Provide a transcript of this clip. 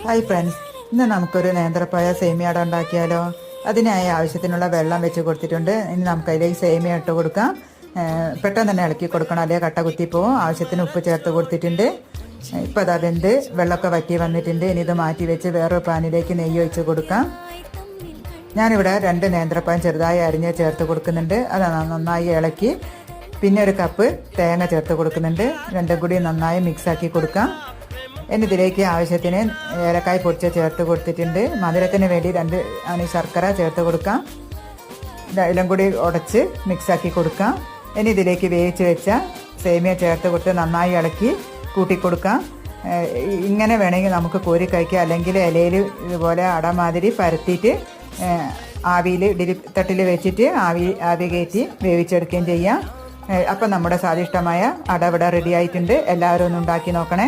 Hi friends, ഇന്ന് നമുക്കൊരു നേന്ത്രപ്പഴ സേമിയ അട ഉണ്ടാക്കിയാലോ. അതിനായി ആവശ്യത്തിനുള്ള വെള്ളം വെച്ച് കൊടുത്തിട്ടുണ്ട്. ഇനി നമുക്ക് അതിലേക്ക് സേമിയ ഇട്ട് കൊടുക്കാം. പെട്ടെന്ന് തന്നെ ഇളക്കി കൊടുക്കണം, അല്ലെങ്കിൽ കട്ട കുത്തിപ്പോവും. ആവശ്യത്തിന് ഉപ്പ് ചേർത്ത് കൊടുത്തിട്ടുണ്ട്. ഇപ്പം അതാ വെന്ത് വെള്ളമൊക്കെ വറ്റി വന്നിട്ടുണ്ട്. ഇനി ഇത് മാറ്റി വെച്ച് വേറൊരു പാനിലേക്ക് നെയ്യ് ഒഴിച്ച് കൊടുക്കാം. ഞാനിവിടെ 2 നേന്ത്രപ്പഴം ചെറുതായി അരിഞ്ഞ് ചേർത്ത് കൊടുക്കുന്നുണ്ട്. അത് നന്നായി ഇളക്കി പിന്നെ ഒരു കപ്പ് തേങ്ങ ചേർത്ത് കൊടുക്കുന്നുണ്ട്. രണ്ടും കൂടി നന്നായി മിക്സാക്കി കൊടുക്കാം. ഇനി ഇതിലേക്ക് ആവശ്യത്തിന് ഏലക്കായ് പൊടിച്ച് ചേർത്ത് കൊടുത്തിട്ടുണ്ട്. മധുരത്തിന് വേണ്ടി 2 അണി ശർക്കര ചേർത്ത് കൊടുക്കാം. എല്ലാം കൂടി ഉടച്ച് മിക്സാക്കി കൊടുക്കാം. ഇനി ഇതിലേക്ക് വേവിച്ച് വെച്ച സേമിയ ചേർത്ത് കൊടുത്ത് നന്നായി ഇളക്കി കൂട്ടിക്കൊടുക്കാം. ഇങ്ങനെ വേണമെങ്കിൽ നമുക്ക് കോരി കഴിക്കാം, അല്ലെങ്കിൽ ഇലയിൽ ഇതുപോലെ അടമാതിരി പരത്തിയിട്ട് ആവിയിൽ തട്ടിൽ വെച്ചിട്ട് ആവി കയറ്റി വേവിച്ചെടുക്കുകയും ചെയ്യാം. അപ്പം നമ്മുടെ സ്വാദിഷ്ടമായ അട ഇവിടെ റെഡി ആയിട്ടുണ്ട്. എല്ലാവരും ഒന്ന് ഉണ്ടാക്കി നോക്കണേ.